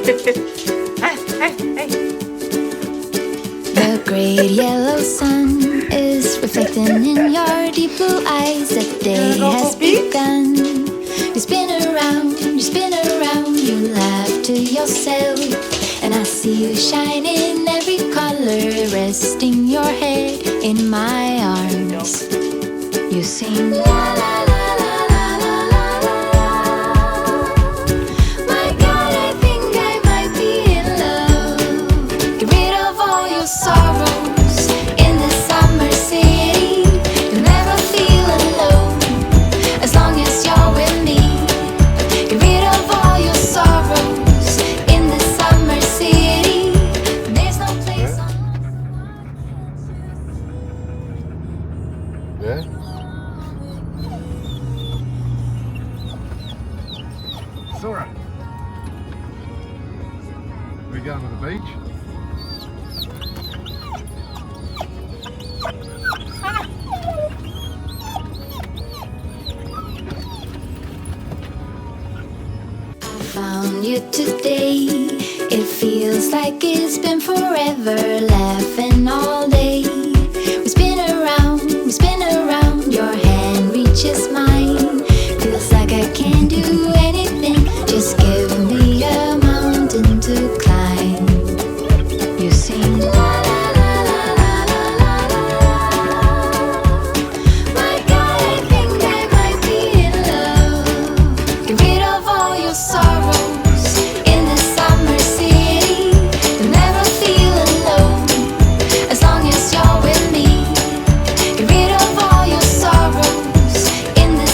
The great yellow sun is reflecting in your deep blue eyes. The day has begun. You spin around, you laugh to yourself. And I see you shine in every color, resting your head in my arms. You sing la la la la la la la la. My God, I think I might be in love. Get rid of all your sorrows in the summer city. You'll never feel alone as long as you're with me. Get rid of all your sorrows in the summer city. There's no place on Yeah? Sora, we going to the beach? Found you today. It feels like it's been forever, laughing all day. We spin around, your hand reaches mine. Feels like I can't do anything. Just give me a mountain to climb. You sing la la la la la la la la. My God, I think I might be in love. Get rid of all your sorrows in the summer city. You'll never feel alone as long as you're with me. Get rid of all your sorrows in the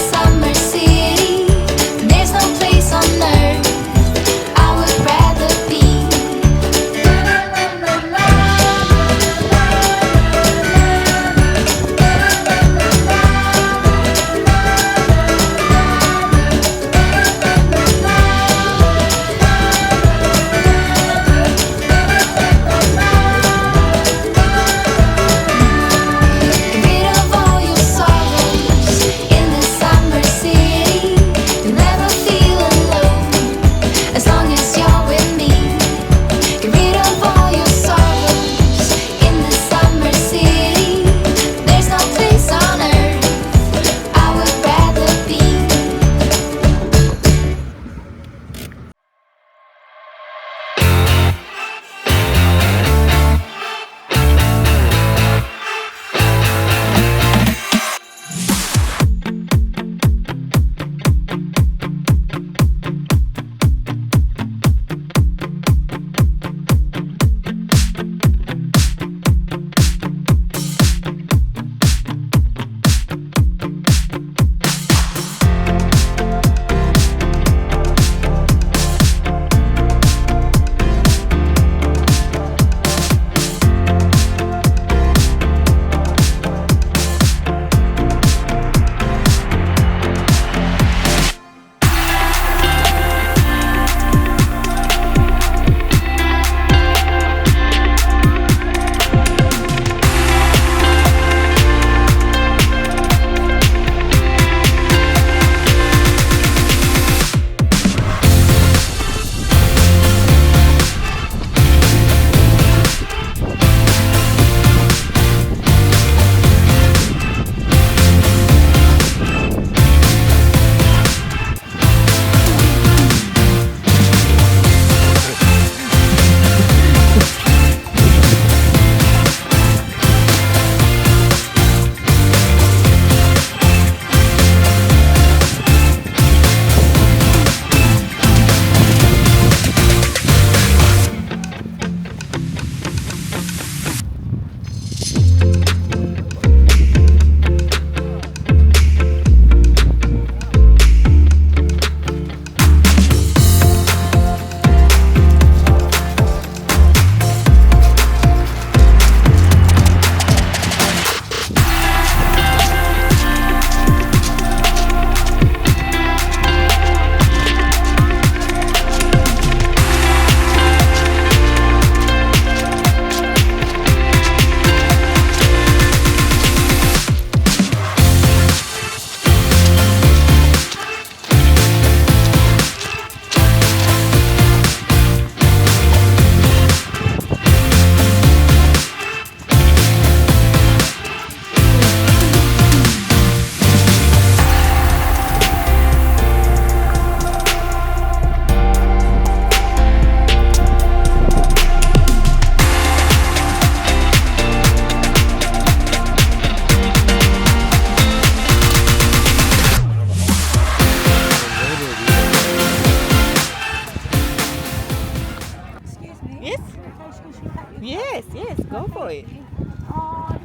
for it.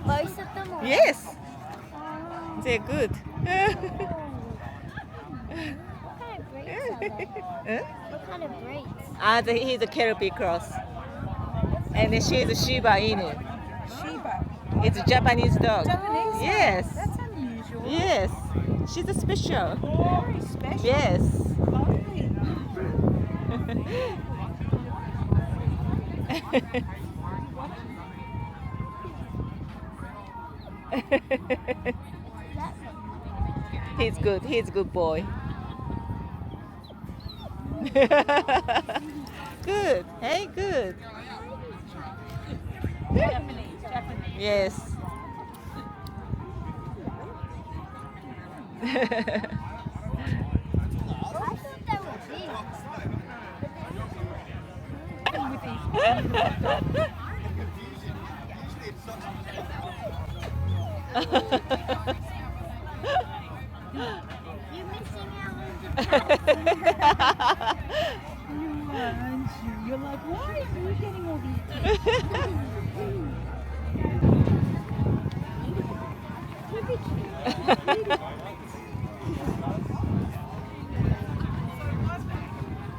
Most of them? Or? Yes, they're good. What kind of breeds? And he's a Kelpie cross. And she's a Shiba Inu. Shiba. It's a Japanese dog. Japanese? Yes. That's unusual. Yes. She's a special. Very special. Yes. Lovely. He's good. He's a good boy. Good. Hey, good. Japanese. Yes. I thought they were big. You're missing out on the pets. Aren't you? You're like, why are you getting all these things?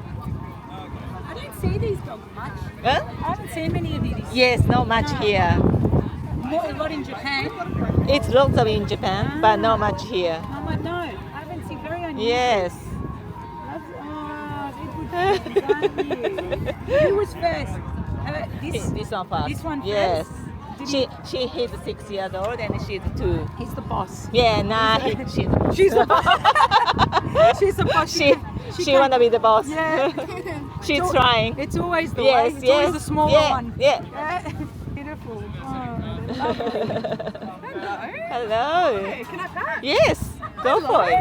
I don't see these dogs much. Huh? I haven't seen many of these. Yes, not much here. More a lot in Japan. It's lots of in Japan, but not much here. Oh, I know. I haven't seen very unusual. Yes. That's, they're good things, aren't you? Who was first? This one first. This one Yes. first? Did He's 6 years old and she's 2. He's the boss. Yeah, nah, She's the boss. She's the boss. she can't- wanna be the boss. Yeah. She's It's trying. It's always the Yes, way. It's yes. always the smaller yeah, one. Yeah. Beautiful. Oh, lovely. Hello. Hello. Hey, can I pat? Yes, go for it.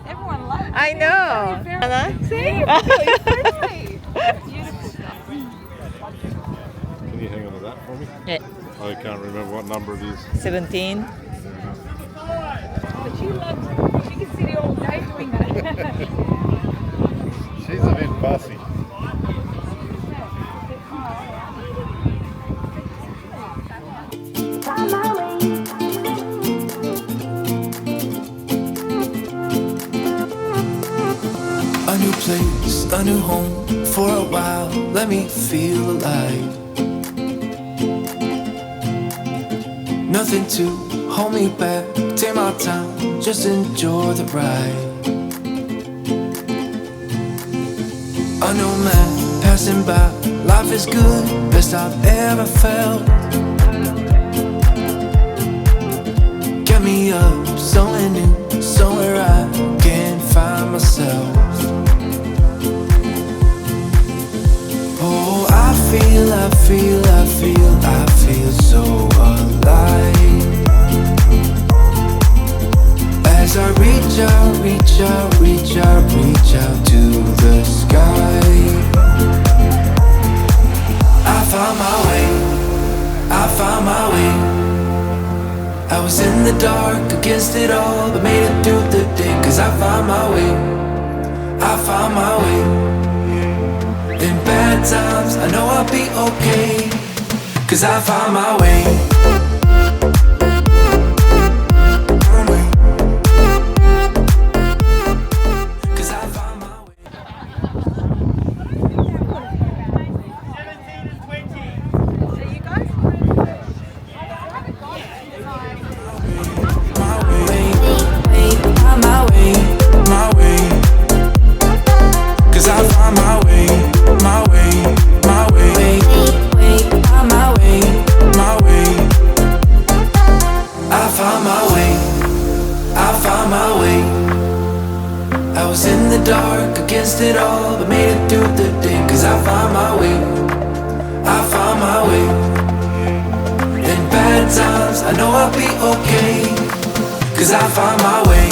Everyone loves it. I know. Very, Anna? See? Beautiful stuff. Can you hang on to that for me? Yeah, I can't remember what number it is. 17. But she loves it. She can sit here all day doing that. She's a bit bossy. A new place, a new home. For a while, let me feel alive. Nothing to hold me back. Take my time, just enjoy the ride. A nomad passing by. Life is good, best I've ever felt. Get me up, somewhere new, somewhere I can find myself. Oh, I feel so alive. As I reach out to the sky. I found my way. I was in the dark against it all, but made it through the day. Cause I found my way. In bad times, I know I'll be okay. Cause I found my way. Cause I found my way. So you guys? My way. Cause I found my way. My way. I found my way. I was in the dark against it all, but made it through the day. Cause I found my way. In bad times, I know I'll be okay. Cause I found my way.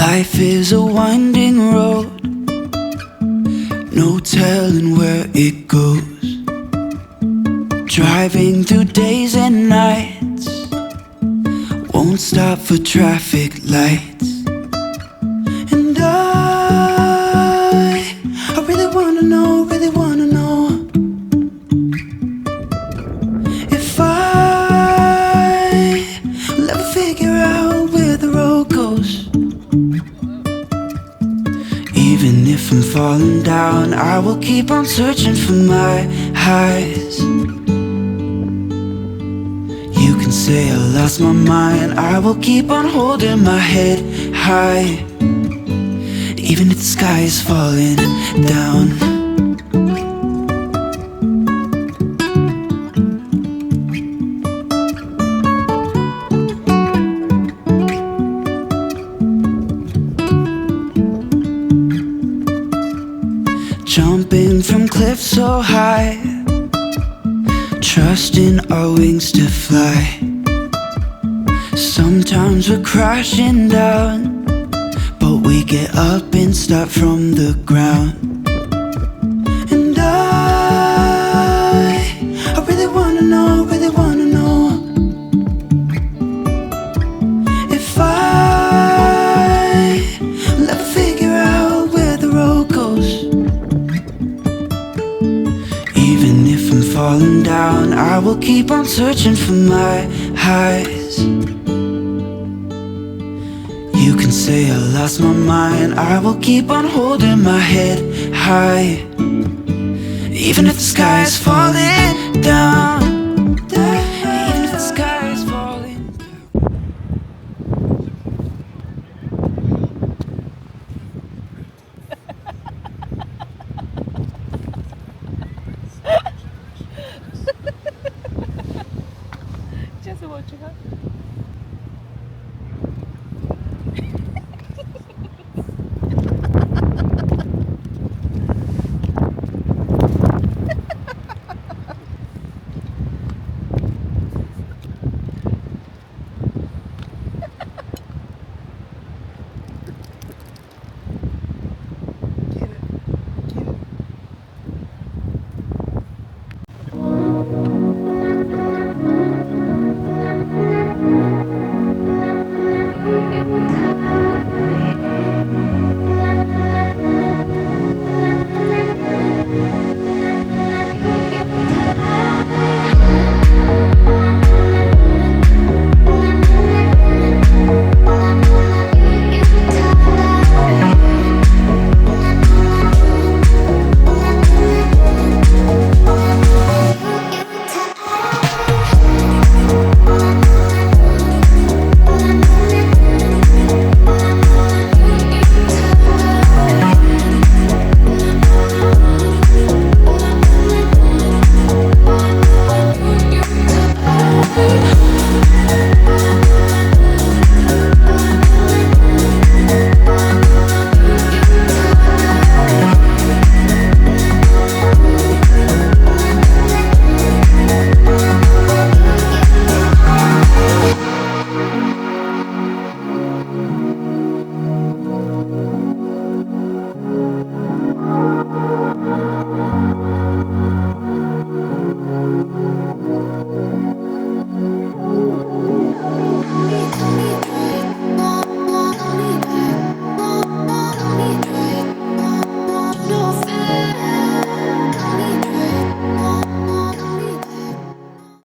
Life is a winding road, no telling where it goes. Driving through days and nights, won't stop for traffic lights. And I really wanna know, if I'll ever figure out where the road goes. Even if I'm falling down, I will keep on searching for my highs. You can say I lost my mind, I will keep on holding my head high. Even if the sky is falling down. Jumping from cliffs so high, trusting our wings to fly. Sometimes we're crashing down, but we get up and start from the ground. And I really wanna know, if I'll ever figure out where the road goes. Even if I'm falling down, I will keep on searching for my highs. You can say I lost my mind, I will keep on holding my head high. Even if the sky is falling down.